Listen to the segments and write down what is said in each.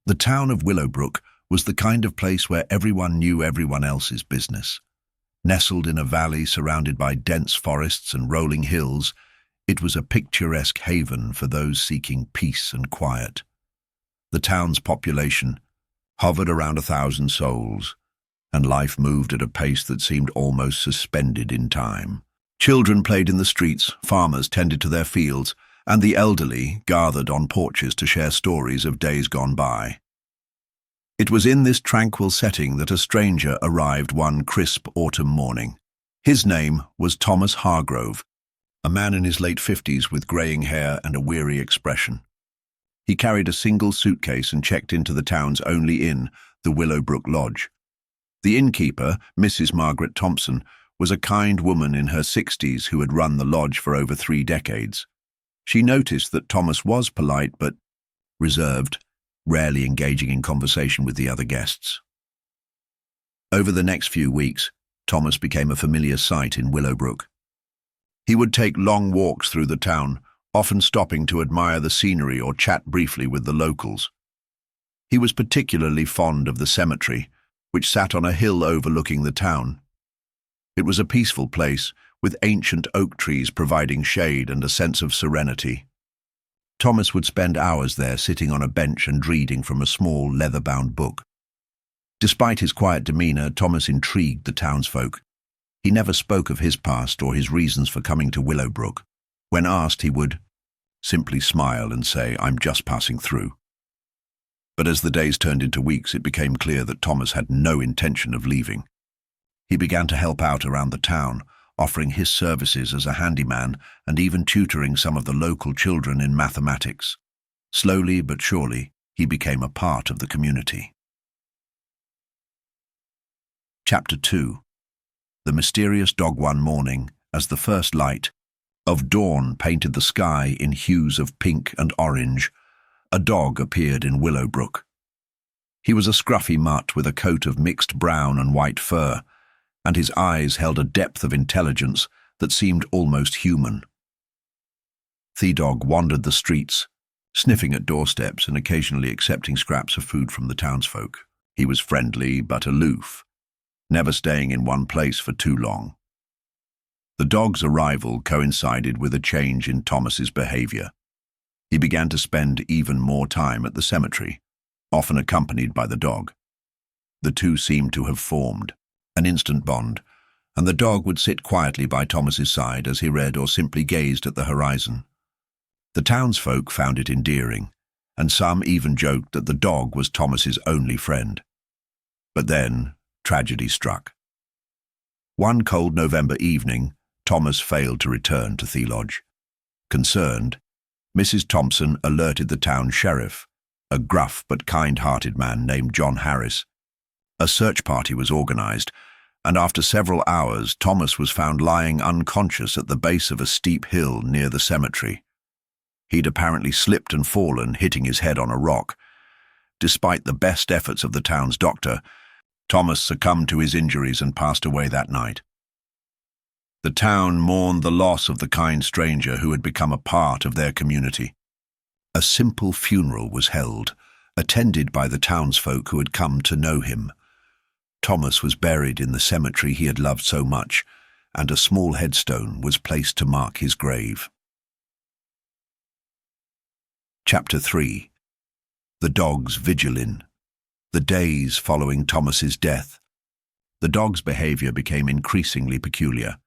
The town of Willowbrook was the kind of place where everyone knew everyone else's business. Nestled in a valley surrounded by dense forests and rolling hills, it was a picturesque haven for those seeking peace and quiet. The town's population hovered around 1,000 souls, and life moved at a pace that seemed almost suspended in time. Children played in the streets, farmers tended to their fields, and the elderly gathered on porches to share stories of days gone by. It was in this tranquil setting that a stranger arrived one crisp autumn morning. His name was Thomas Hargrove, a man in his late 50s with greying hair and a weary expression. He carried a single suitcase and checked into the town's only inn, the Willowbrook Lodge. The innkeeper, Mrs. Margaret Thompson, was a kind woman in her 60s who had run the lodge for over 3 decades. She noticed that Thomas was polite but reserved, rarely engaging in conversation with the other guests. Over the next few weeks, Thomas became a familiar sight in Willowbrook. He would take long walks through the town, often stopping to admire the scenery or chat briefly with the locals. He was particularly fond of the cemetery, which sat on a hill overlooking the town. It was a peaceful place, with ancient oak trees providing shade and a sense of serenity. Thomas would spend hours there sitting on a bench and reading from a small leather-bound book. Despite his quiet demeanor, Thomas intrigued the townsfolk. He never spoke of his past or his reasons for coming to Willowbrook. When asked, he would simply smile and say, "I'm just passing through." But as the days turned into weeks, it became clear that Thomas had no intention of leaving. He began to help out around the town, offering his services as a handyman and even tutoring some of the local children in mathematics. Slowly but surely, he became a part of the community. Chapter 2. The mysterious dog. One morning, as the first light of dawn painted the sky in hues of pink and orange, a dog appeared in Willowbrook. He was a scruffy mutt with a coat of mixed brown and white fur, and his eyes held a depth of intelligence that seemed almost human. The dog wandered the streets, sniffing at doorsteps and occasionally accepting scraps of food from the townsfolk. He was friendly but aloof, never staying in one place for too long. The dog's arrival coincided with a change in Thomas's behavior. He began to spend even more time at the cemetery, often accompanied by the dog. The two seemed to have formed an instant bond, and the dog would sit quietly by Thomas's side as he read or simply gazed at the horizon. The townsfolk found it endearing, and some even joked that the dog was Thomas's only friend. But then, tragedy struck. One cold November evening, Thomas failed to return to the lodge. Concerned, Mrs. Thompson alerted the town sheriff, a gruff but kind-hearted man named John Harris. A search party was organized, and after several hours, Thomas was found lying unconscious at the base of a steep hill near the cemetery. He'd apparently slipped and fallen, hitting his head on a rock. Despite the best efforts of the town's doctor, Thomas succumbed to his injuries and passed away that night. The town mourned the loss of the kind stranger who had become a part of their community. A simple funeral was held, attended by the townsfolk who had come to know him. Thomas was buried in the cemetery he had loved so much, and a small headstone was placed to mark his grave. Chapter 3. The dog's vigil in. The days following Thomas's death. The dog's behavior became increasingly peculiar.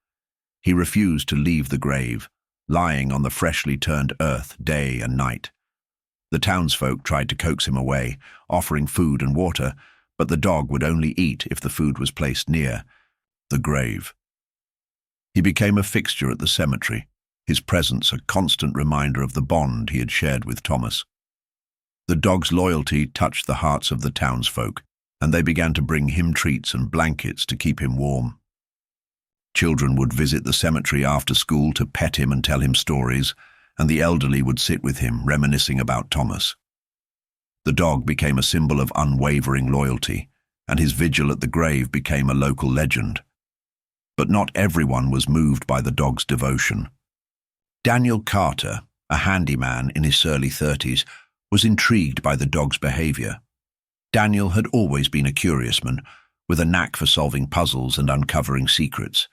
He refused to leave the grave, lying on the freshly turned earth day and night. The townsfolk tried to coax him away, offering food and water, but the dog would only eat if the food was placed near the grave. He became a fixture at the cemetery, his presence a constant reminder of the bond he had shared with Thomas. The dog's loyalty touched the hearts of the townsfolk, and they began to bring him treats and blankets to keep him warm. Children would visit the cemetery after school to pet him and tell him stories, and the elderly would sit with him, reminiscing about Thomas. The dog became a symbol of unwavering loyalty, and his vigil at the grave became a local legend. But not everyone was moved by the dog's devotion. Daniel Carter, a handyman in his early 30s, was intrigued by the dog's behavior. Daniel had always been a curious man, with a knack for solving puzzles and uncovering secrets.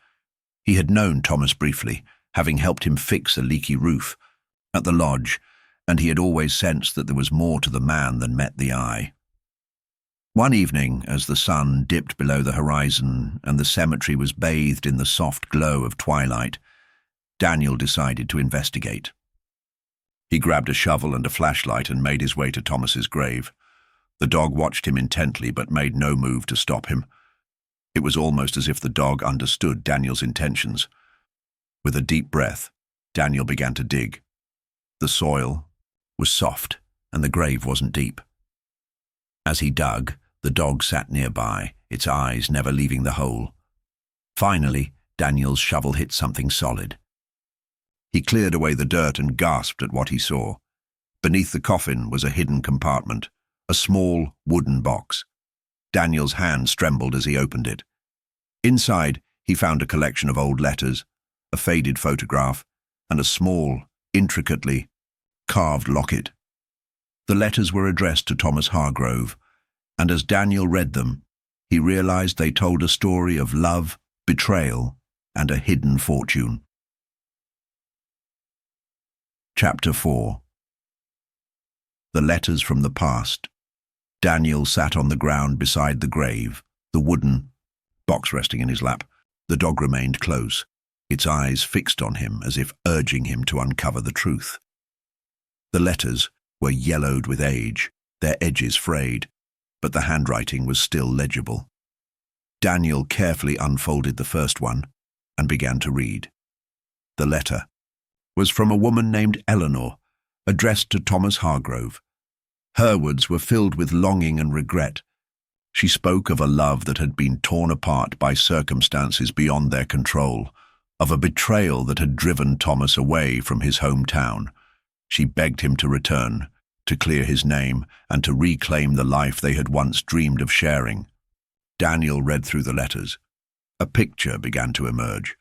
He had known Thomas briefly, having helped him fix a leaky roof at the lodge, and he had always sensed that there was more to the man than met the eye. One evening, as the sun dipped below the horizon and the cemetery was bathed in the soft glow of twilight, Daniel decided to investigate. He grabbed a shovel and a flashlight and made his way to Thomas's grave. The dog watched him intently but made no move to stop him. It was almost as if the dog understood Daniel's intentions. With a deep breath, Daniel began to dig. The soil was soft and the grave wasn't deep. As he dug, the dog sat nearby, its eyes never leaving the hole. Finally, Daniel's shovel hit something solid. He cleared away the dirt and gasped at what he saw. Beneath the coffin was a hidden compartment, a small wooden box. Daniel's hands trembled as he opened it. Inside, he found a collection of old letters, a faded photograph, and a small, intricately carved locket. The letters were addressed to Thomas Hargrove, and as Daniel read them, he realized they told a story of love, betrayal, and a hidden fortune. Chapter 4. The Letters from the Past. Daniel sat on the ground beside the grave, the wooden box resting in his lap. The dog remained close, its eyes fixed on him as if urging him to uncover the truth. The letters were yellowed with age, their edges frayed, but the handwriting was still legible. Daniel carefully unfolded the first one and began to read. The letter was from a woman named Eleanor, addressed to Thomas Hargrove. Her words were filled with longing and regret. She spoke of a love that had been torn apart by circumstances beyond their control, of a betrayal that had driven Thomas away from his hometown. She begged him to return, to clear his name, and to reclaim the life they had once dreamed of sharing. Daniel read through the letters. A picture began to emerge.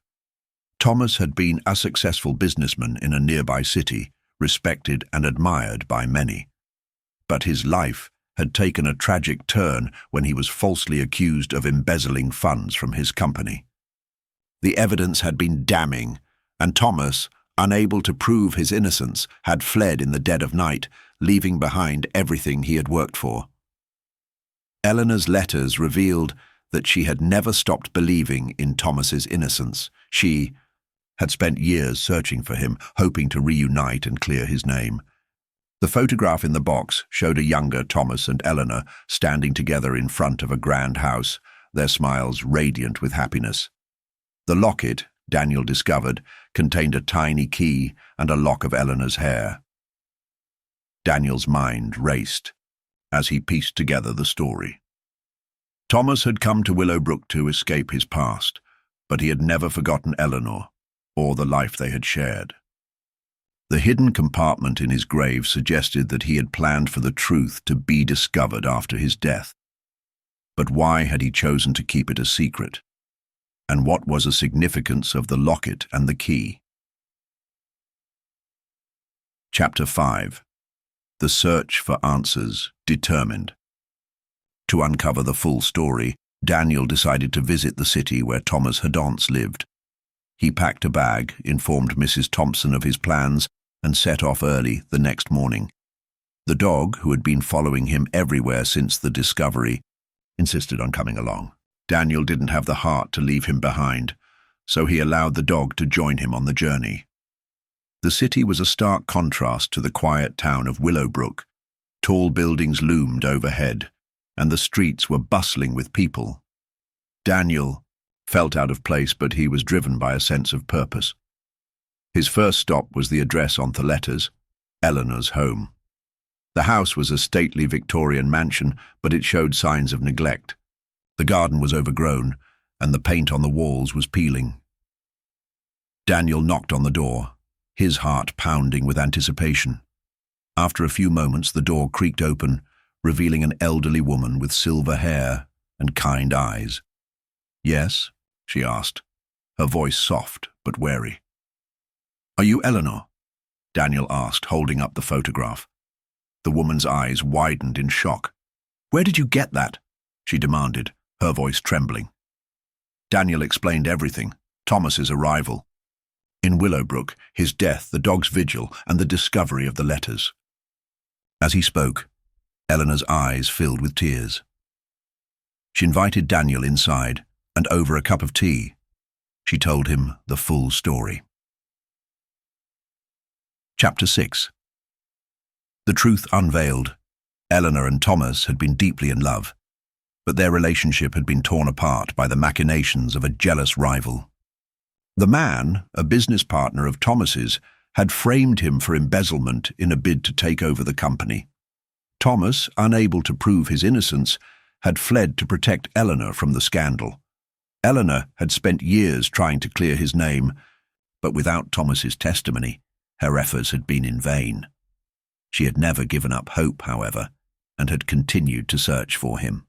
Thomas had been a successful businessman in a nearby city, respected and admired by many. But his life had taken a tragic turn when he was falsely accused of embezzling funds from his company. The evidence had been damning, and Thomas, unable to prove his innocence, had fled in the dead of night, leaving behind everything he had worked for. Eleanor's letters revealed that she had never stopped believing in Thomas's innocence. She had spent years searching for him, hoping to reunite and clear his name. The photograph in the box showed a younger Thomas and Eleanor standing together in front of a grand house, their smiles radiant with happiness. The locket, Daniel discovered, contained a tiny key and a lock of Eleanor's hair. Daniel's mind raced as he pieced together the story. Thomas had come to Willowbrook to escape his past, but he had never forgotten Eleanor or the life they had shared. The hidden compartment in his grave suggested that he had planned for the truth to be discovered after his death. But why had he chosen to keep it a secret? And what was the significance of the locket and the key? Chapter 5. The Search for Answers Determined. To uncover the full story, Daniel decided to visit the city where Thomas Hecan'T lived. He packed a bag, informed Mrs. Thompson of his plans, and set off early the next morning. The dog, who had been following him everywhere since the discovery, insisted on coming along. Daniel didn't have the heart to leave him behind, so he allowed the dog to join him on the journey. The city was a stark contrast to the quiet town of Willowbrook. Tall buildings loomed overhead, and the streets were bustling with people. Daniel felt out of place, but he was driven by a sense of purpose. His first stop was the address on the letters, Eleanor's home. The house was a stately Victorian mansion, but it showed signs of neglect. The garden was overgrown, and the paint on the walls was peeling. Daniel knocked on the door, his heart pounding with anticipation. After a few moments, the door creaked open, revealing an elderly woman with silver hair and kind eyes. "Yes?" she asked, her voice soft but wary. "Are you Eleanor?" Daniel asked, holding up the photograph. The woman's eyes widened in shock. Where did you get that? She demanded, her voice trembling. Daniel explained everything, Thomas's arrival in Willowbrook, his death, the dog's vigil, and the discovery of the letters. As he spoke, Eleanor's eyes filled with tears. She invited Daniel inside, and over a cup of tea, she told him the full story. Chapter 6. The truth unveiled. Eleanor and Thomas had been deeply in love, but their relationship had been torn apart by the machinations of a jealous rival. The man, a business partner of Thomas's, had framed him for embezzlement in a bid to take over the company. Thomas, unable to prove his innocence, had fled to protect Eleanor from the scandal. Eleanor had spent years trying to clear his name, but without Thomas's testimony, her efforts had been in vain. She had never given up hope, however, and had continued to search for him.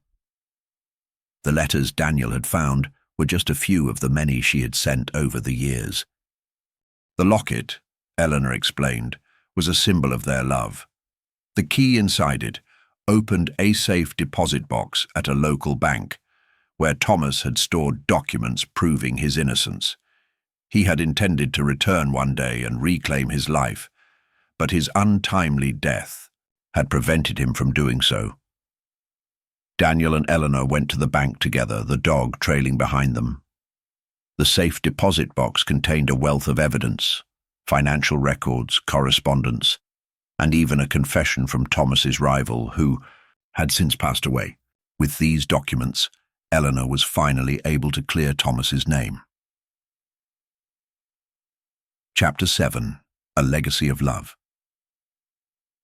The letters Daniel had found were just a few of the many she had sent over the years. The locket, Eleanor explained, was a symbol of their love. The key inside it opened a safe deposit box at a local bank, where Thomas had stored documents proving his innocence. He had intended to return one day and reclaim his life, but his untimely death had prevented him from doing so. Daniel and Eleanor went to the bank together, the dog trailing behind them. The safe deposit box contained a wealth of evidence, financial records, correspondence, and even a confession from Thomas's rival, who had since passed away. With these documents, Eleanor was finally able to clear Thomas's name. Chapter 7. A Legacy of Love.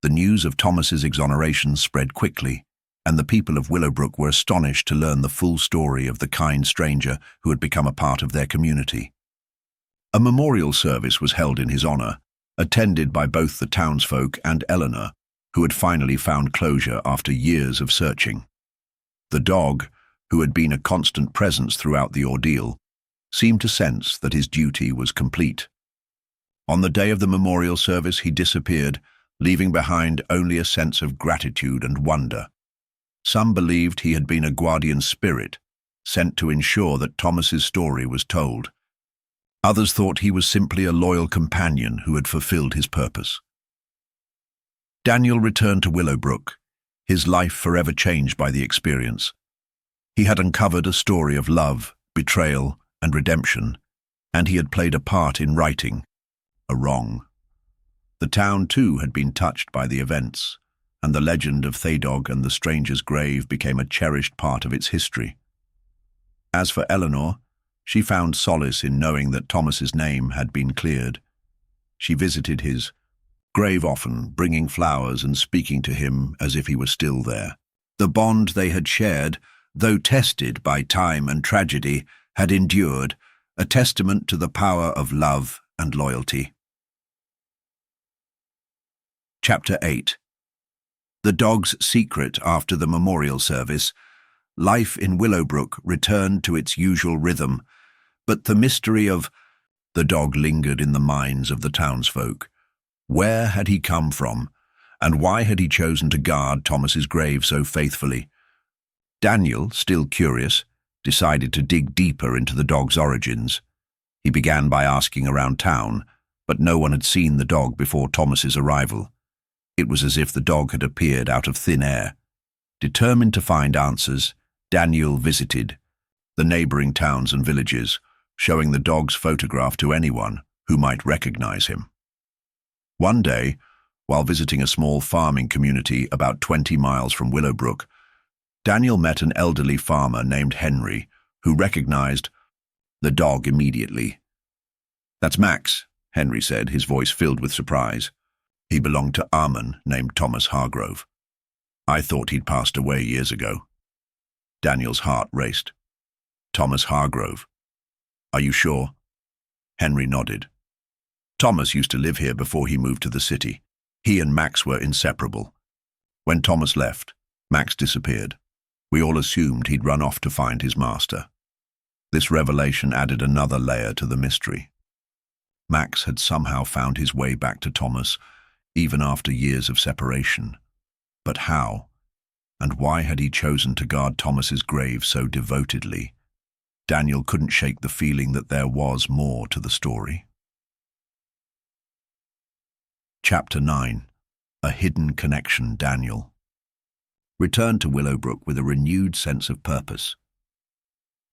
The news of Thomas's exoneration spread quickly, and the people of Willowbrook were astonished to learn the full story of the kind stranger who had become a part of their community. A memorial service was held in his honor, attended by both the townsfolk and Eleanor, who had finally found closure after years of searching. The dog, who had been a constant presence throughout the ordeal, seemed to sense that his duty was complete. On the day of the memorial service, he disappeared, leaving behind only a sense of gratitude and wonder. Some believed he had been a guardian spirit, sent to ensure that Thomas's story was told. Others thought he was simply a loyal companion who had fulfilled his purpose. Daniel returned to Willowbrook, his life forever changed by the experience. He had uncovered a story of love, betrayal, and redemption, and he had played a part in righting a wrong. The town, too, had been touched by the events, and the legend of Thedog and the stranger's grave became a cherished part of its history. As for Eleanor, she found solace in knowing that Thomas's name had been cleared. She visited his grave often, bringing flowers and speaking to him as if he were still there. The bond they had shared, though tested by time and tragedy, had endured, a testament to the power of love and loyalty. Chapter 8. The dog's secret. After the memorial service, life in Willowbrook returned to its usual rhythm, but the mystery of the dog lingered in the minds of the townsfolk. Where had he come from, and why had he chosen to guard Thomas's grave so faithfully? Daniel, still curious, decided to dig deeper into the dog's origins. He began by asking around town, but no one had seen the dog before Thomas's arrival. It was as if the dog had appeared out of thin air. Determined to find answers, Daniel visited the neighboring towns and villages, showing the dog's photograph to anyone who might recognize him. One day, while visiting a small farming community about 20 miles from Willowbrook, Daniel met an elderly farmer named Henry, who recognized the dog immediately. "That's Max," Henry said, his voice filled with surprise. He belonged to a man named Thomas Hargrove. "I thought he'd passed away years ago." Daniel's heart raced. "Thomas Hargrove? Are you sure?" Henry nodded. "Thomas used to live here before he moved to the city. He and Max were inseparable. When Thomas left, Max disappeared. We all assumed he'd run off to find his master." This revelation added another layer to the mystery. Max had somehow found his way back to Thomas, even after years of separation. But how? And why had he chosen to guard Thomas's grave so devotedly? Daniel couldn't shake the feeling that there was more to the story. Chapter 9. A Hidden Connection. Daniel returned to Willowbrook with a renewed sense of purpose.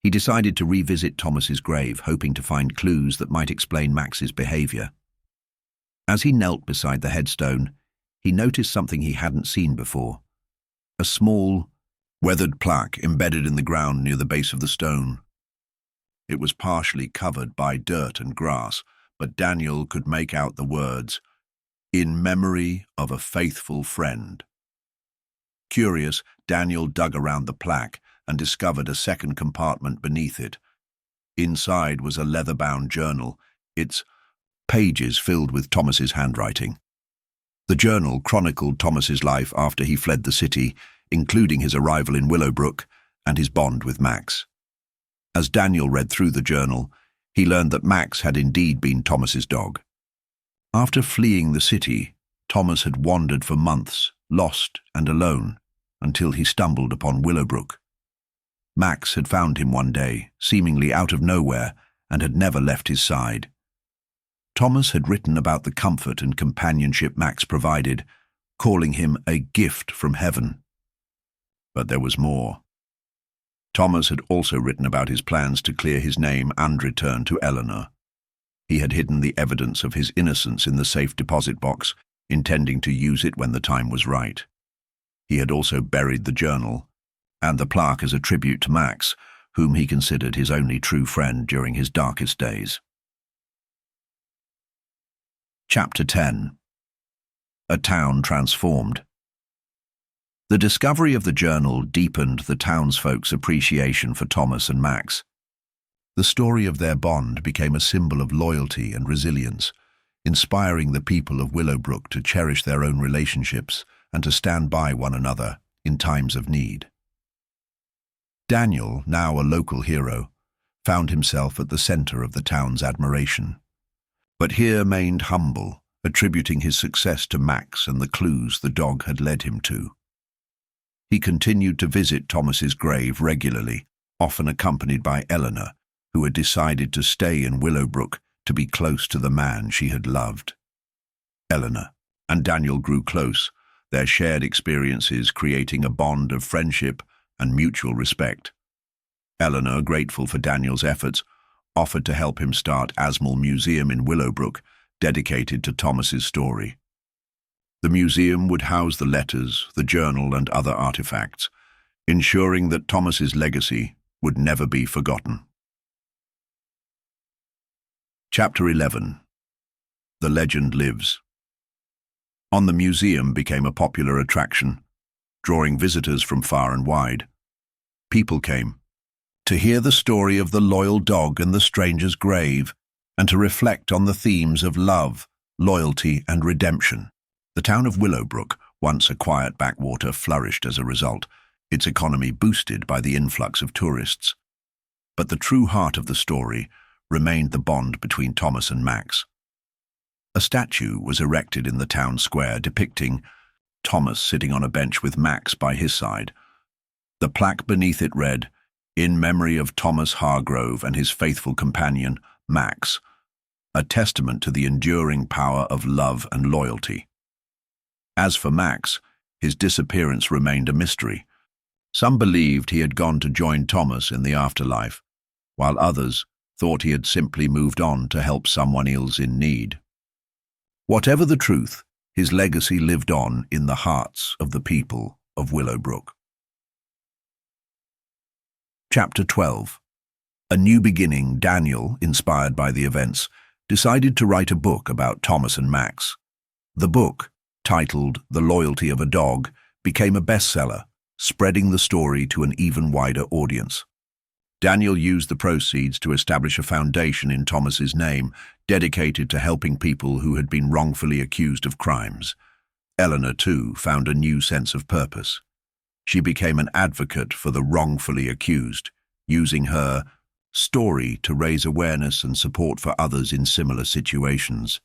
He decided to revisit Thomas's grave, hoping to find clues that might explain Max's behavior. As he knelt beside the headstone, he noticed something he hadn't seen before. A small, weathered plaque embedded in the ground near the base of the stone. It was partially covered by dirt and grass, but Daniel could make out the words, "In memory of a faithful friend." Curious, Daniel dug around the plaque and discovered a second compartment beneath it. Inside was a leather-bound journal, its pages filled with Thomas's handwriting. The journal chronicled Thomas's life after he fled the city, including his arrival in Willowbrook and his bond with Max. As Daniel read through the journal, he learned that Max had indeed been Thomas's dog. After fleeing the city, Thomas had wandered for months, lost and alone, until he stumbled upon Willowbrook. Max had found him one day, seemingly out of nowhere, and had never left his side. Thomas had written about the comfort and companionship Max provided, calling him a gift from heaven. But there was more. Thomas had also written about his plans to clear his name and return to Eleanor. He had hidden the evidence of his innocence in the safe deposit box, intending to use it when the time was right. He had also buried the journal and the plaque as a tribute to Max, whom he considered his only true friend during his darkest days. Chapter 10. A Town Transformed. The discovery of the journal deepened the townsfolk's appreciation for Thomas and Max. The story of their bond became a symbol of loyalty and resilience, inspiring the people of Willowbrook to cherish their own relationships and to stand by one another in times of need. Daniel, now a local hero, found himself at the center of the town's admiration. But he remained humble, attributing his success to Max and the clues the dog had led him to. He continued to visit Thomas's grave regularly, often accompanied by Eleanor, who had decided to stay in Willowbrook to be close to the man she had loved. Eleanor and Daniel grew close, their shared experiences creating a bond of friendship and mutual respect. Eleanor, grateful for Daniel's efforts, offered to help him start Asmal Museum in Willowbrook, dedicated to Thomas's story. The museum would house the letters, the journal, and other artifacts, ensuring that Thomas's legacy would never be forgotten. Chapter 11. The Legend Lives. The museum became a popular attraction, drawing visitors from far and wide. People came to hear the story of the loyal dog and the stranger's grave, and to reflect on the themes of love, loyalty, and redemption. The town of Willowbrook, once a quiet backwater, flourished as a result, its economy boosted by the influx of tourists. But the true heart of the story remained the bond between Thomas and Max. A statue was erected in the town square depicting Thomas sitting on a bench with Max by his side. The plaque beneath it read, "In memory of Thomas Hargrove and his faithful companion, Max," a testament to the enduring power of love and loyalty. As for Max, his disappearance remained a mystery. Some believed he had gone to join Thomas in the afterlife, while others thought he had simply moved on to help someone else in need. Whatever the truth, his legacy lived on in the hearts of the people of Willowbrook. Chapter 12. A New Beginning. Daniel, inspired by the events, decided to write a book about Thomas and Max. The book, titled The Loyalty of a Dog, became a bestseller, spreading the story to an even wider audience. Daniel used the proceeds to establish a foundation in Thomas's name, dedicated to helping people who had been wrongfully accused of crimes. Eleanor, too, found a new sense of purpose. She became an advocate for the wrongfully accused, using her story to raise awareness and support for others in similar situations.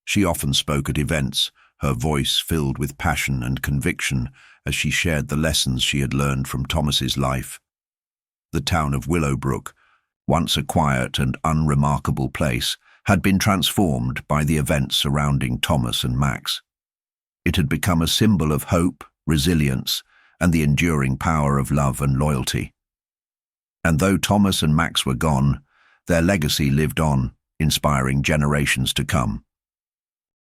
She often spoke at events, her voice filled with passion and conviction as she shared the lessons she had learned from Thomas's life. The town of Willowbrook, once a quiet and unremarkable place, had been transformed by the events surrounding Thomas and Max. It had become a symbol of hope, resilience, and the enduring power of love and loyalty. And though Thomas and Max were gone, their legacy lived on, inspiring generations to come.